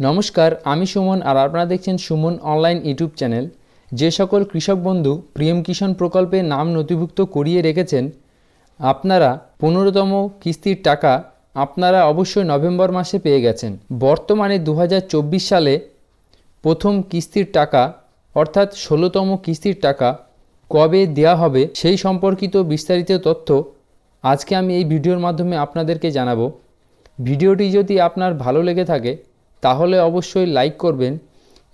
নমস্কার, আমি সুমন আর আপনারা দেখছেন সুমন অনলাইন ইউটিউব চ্যানেল। যে সকল কৃষক বন্ধু পিএম কিষাণ প্রকল্পে নাম নথিভুক্ত করিয়ে রেখেছেন, আপনারা 15তম কিস্তির টাকা আপনারা অবশ্যই নভেম্বর মাসে পেয়ে গেছেন। বর্তমানে 2024 সালে প্রথম কিস্তির টাকা অর্থাৎ 16তম কিস্তির টাকা কবে দেওয়া হবে সেই সম্পর্কিত বিস্তারিত তথ্য আজকে আমি এই ভিডিওর মাধ্যমে আপনাদেরকে জানাবো। ভিডিওটি যদি আপনার ভালো লেগে থাকে তাহলে অবশ্যই লাইক করবেন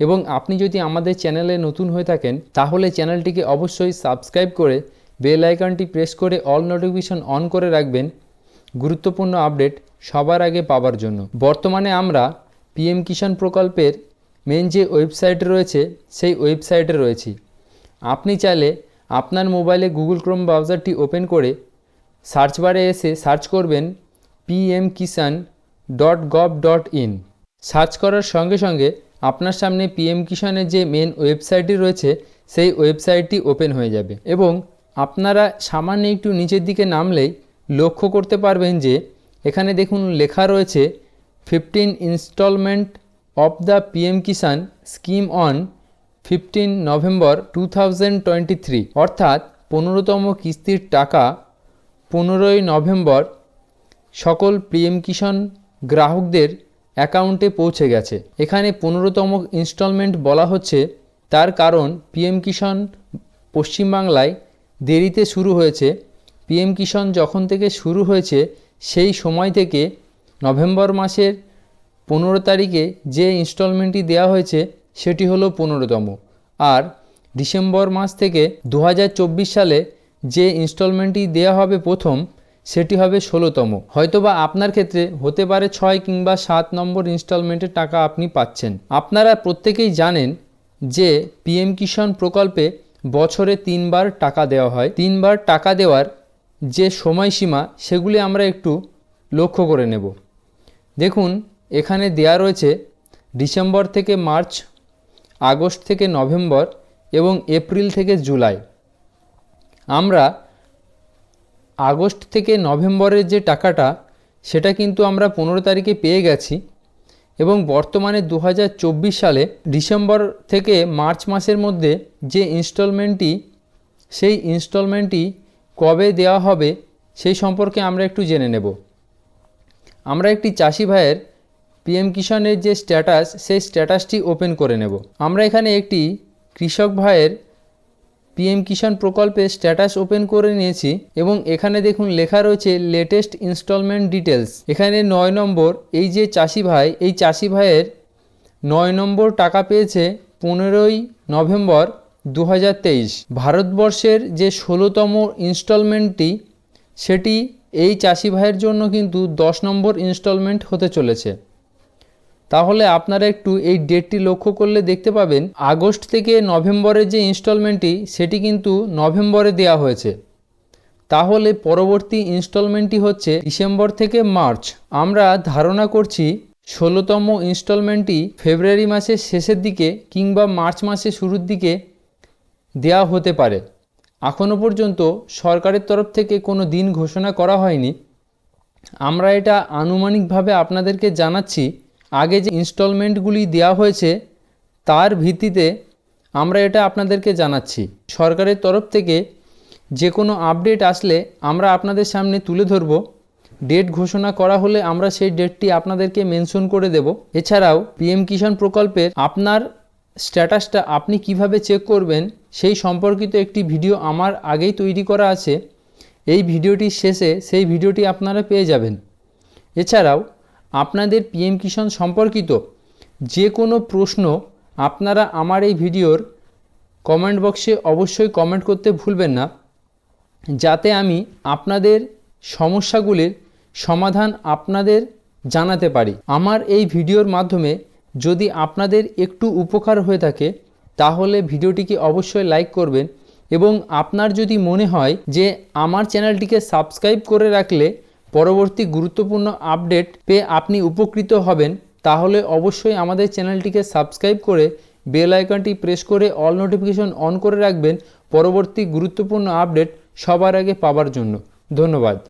এবং আপনি যদি আমাদের চ্যানেলে নতুন হয়ে থাকেন তাহলে চ্যানেলটিকে অবশ্যই সাবস্ক্রাইব করে বেল আইকনটি প্রেস করে অল নোটিফিকেশন অন করে রাখবেন গুরুত্বপূর্ণ আপডেট সবার আগে পাওয়ার জন্য। বর্তমানে আমরা পিএম কিষাণ প্রকল্পের মেন যে ওয়েবসাইট রয়েছে সেই ওয়েবসাইটে রয়েছি। আপনি চাইলে আপনার মোবাইলে গুগল ক্রোম ব্রাউজারটি ওপেন করে সার্চ বারে এসে সার্চ করবেন pmkishan.gov.in। সার্চ করার সঙ্গে সঙ্গে আপনার সামনে পিএম কিষাণের যে মেন ওয়েবসাইটটি রয়েছে সেই ওয়েবসাইটটি ওপেন হয়ে যাবে এবং আপনারা সামান্য একটু নিচের দিকে নামলেই লক্ষ্য করতে পারবেন যে এখানে দেখুন লেখা রয়েছে 15 instalment of the PM Kisan scheme on 15 November 2023, অর্থাৎ 15তম কিস্তির টাকা 15ই নভেম্বর সকল পিএম কিষাণ গ্রাহকদের অ্যাকাউন্টে পৌঁছে গেছে। এখানে 15তম ইনস্টলমেন্ট বলা হচ্ছে, তার কারণ পিএম কিষাণ পশ্চিমবাংলায় দেরিতে শুরু হয়েছে। পিএম কিষাণ যখন থেকে শুরু হয়েছে সেই সময় থেকে নভেম্বর মাসের 15 তারিখে যে ইনস্টলমেন্টটি দেওয়া হয়েছে সেটি হলো 15তম, আর ডিসেম্বর মাস থেকে 2024 সালে যে ইনস্টলমেন্টটি দেওয়া হবে প্রথম সেটি হবে 16তম। হয়তোবা আপনার ক্ষেত্রে হতে পারে 6 কিংবা 7 নম্বর ইনস্টলমেন্টের টাকা আপনি পাচ্ছেন। আপনারা প্রত্যেকেই জানেন যে পিএম কিষাণ প্রকল্পে বছরে 3 বার টাকা দেওয়া হয়। 3 বার টাকা দেওয়ার যে সময়সীমা সেগুলি আমরা একটু লক্ষ্য করে নেব। দেখুন এখানে দেয়া রয়েছে ডিসেম্বর থেকে মার্চ, আগস্ট থেকে নভেম্বর এবং এপ্রিল থেকে জুলাই। আমরা আগস্ট থেকে নভেম্বরের যে টাকাটা সেটা কিন্তু আমরা 15 তারিখে পেয়ে গেছি এবং বর্তমানে 2024 সালে ডিসেম্বর থেকে মার্চ মাসের মধ্যে যে ইনস্টলমেন্টটি সেই ইনস্টলমেন্টটি কবে দেওয়া হবে সেই সম্পর্কে আমরা একটু জেনে নেব। আমরা একটি চাষি ভাইয়ের পিএম কিষাণের যে স্ট্যাটাস সেই স্ট্যাটাসটি ওপেন করে নেব। আমরা এখানে একটি কৃষক ভাইয়ের পিএম কিষাণ প্রকল্পের স্ট্যাটাস ওপেন করে নিয়েছি এবং এখানে দেখুন লেখা রয়েছে লেটেস্ট ইনস্টলমেন্ট ডিটেলস। এখানে 9 নম্বর এই যে চাষি ভাই, এই চাষি ভাইয়ের 9 নম্বর টাকা পেয়েছে 15ই নভেম্বর 2023। ভারতবর্ষের যে 16তম ইনস্টলমেন্টটি সেটি এই চাষি ভাইয়ের জন্য কিন্তু 10 নম্বর ইনস্টলমেন্ট হতে চলেছে। তাহলে আপনারা একটু এই ডেটটি লক্ষ্য করলে দেখতে পাবেন আগস্ট থেকে নভেম্বরের যে ইনস্টলমেন্টটি সেটি কিন্তু নভেম্বরে দেওয়া হয়েছে। তাহলে পরবর্তী ইনস্টলমেন্টটি হচ্ছে ডিসেম্বর থেকে মার্চ। আমরা ধারণা করছি 16তম ইনস্টলমেন্টটি ফেব্রুয়ারি মাসের শেষের দিকে কিংবা মার্চ মাসের শুরুর দিকে দেওয়া হতে পারে। এখনও পর্যন্ত সরকারের তরফ থেকে কোনো দিন ঘোষণা করা হয়নি। আমরা এটা আনুমানিকভাবে আপনাদেরকে জানাচ্ছি। আগে যে ইনস্টলমেন্টগুলি দেওয়া হয়েছে তার ভিত্তিতে আমরা এটা আপনাদেরকে জানাচ্ছি। সরকারের তরফ থেকে যে কোনো আপডেট আসলে আমরা আপনাদের সামনে তুলে ধরব। ডেট ঘোষণা করা হলে আমরা সেই ডেটটি আপনাদেরকে মেনশন করে দেব। এছাড়াও পিএম কিষাণ প্রকল্পের আপনার স্ট্যাটাসটা আপনি কিভাবে চেক করবেন সেই সম্পর্কিত একটি ভিডিও আমার আগেই তৈরি করা আছে। এই ভিডিওটির শেষে সেই ভিডিওটি আপনারা পেয়ে যাবেন। এছাড়াও আপনাদের পিএম কিষাণ সম্পর্কিত যে কোনো প্রশ্ন আপনারা আমার এই ভিডিওর কমেন্ট বক্সে অবশ্যই কমেন্ট করতে ভুলবেন না, যাতে আমি আপনাদের সমস্যাগুলির সমাধান আপনাদের জানাতে পারি। আমার এই ভিডিওর মাধ্যমে যদি আপনাদের একটু উপকার হয়ে থাকে তাহলে ভিডিওটিকে অবশ্যই লাইক করবেন এবং আপনার যদি মনে হয় যে আমার চ্যানেলটিকে সাবস্ক্রাইব করে রাখলে পরবর্তী গুরুত্বপূর্ণ আপডেট পেয়ে আপনি উপকৃত হবেন, তাহলে অবশ্যই আমাদের চ্যানেলটিকে সাবস্ক্রাইব করে বেল আইকনটি প্রেস করে অল নোটিফিকেশন অন করে রাখবেন পরবর্তী গুরুত্বপূর্ণ আপডেট সবার আগে পাওয়ার জন্য। ধন্যবাদ।